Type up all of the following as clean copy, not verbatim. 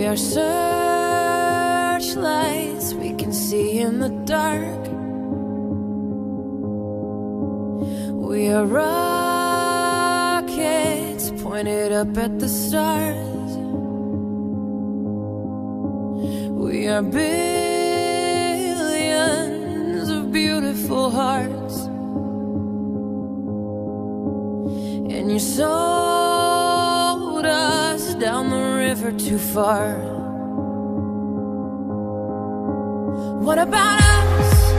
We are searchlights we can see in the dark. We are rockets pointed up at the stars. We are billions of beautiful hearts. And you sold us down the river too far. What about us?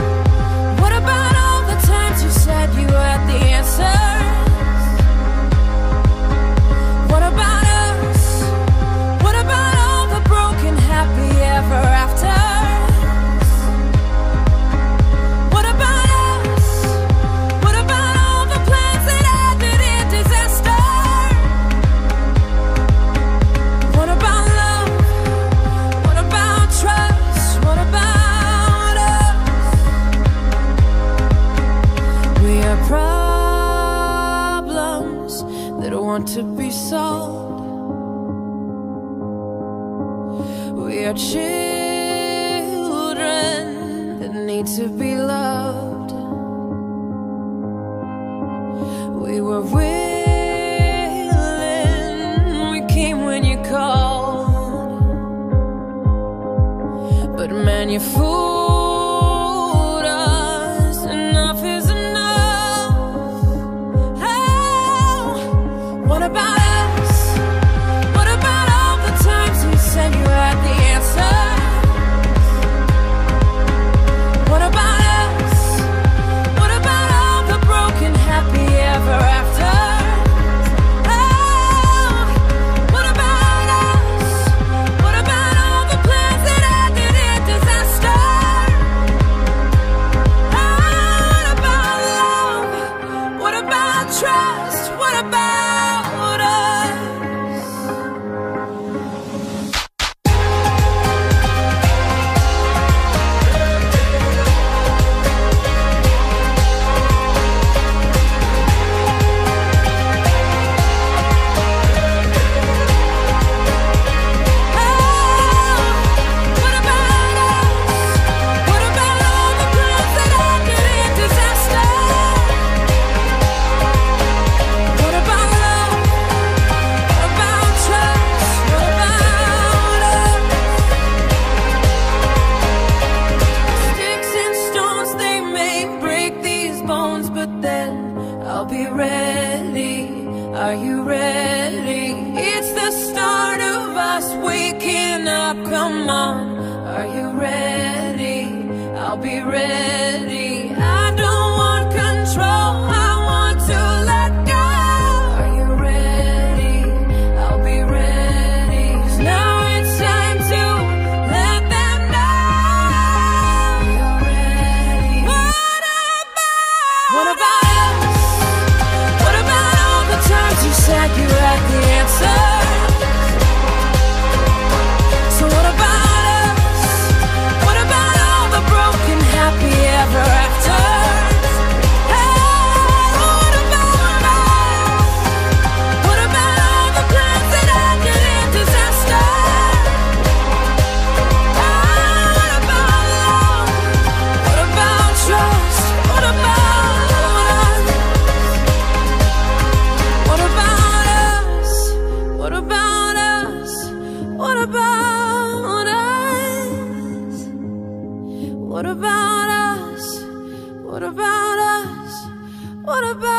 What about all the times you said you had the answers? What about us? What about all the broken happy ever afters? What about us? What about all the plans that ended in disaster? What about love? What about trust? What about us? We are problems that want to be solved. We are children that need to be loved. We were willing, we came when you called. But man, you fooled us. Enough is enough. Oh, what about us? What about all the times you said you had the answer? What about us? What about all the broken happy ever after? Oh, what about us? What about all the plans that ended in disaster? Oh, what about love? What about trust? What about us? What about us? What about all the plans that ended in disaster? What about love? What about trust? What about us? Sticks and stones, they may break these bones, but then I'll be ready. Are you ready? It's the start of us waking up. Come on, are you ready? I'll be ready. I don't want control, I want to let go. Are you ready? I'll be ready. 'Cause now it's time to let them know you're ready. What about us? What about all the times you said you had the answer? So what about us? What about all the broken happy ever afters? Hey, what about us? What about all the plans that ended in disaster? Oh, what about love? What about trust? What about us? What about us? What about us? What about us? What about us? What about us? What about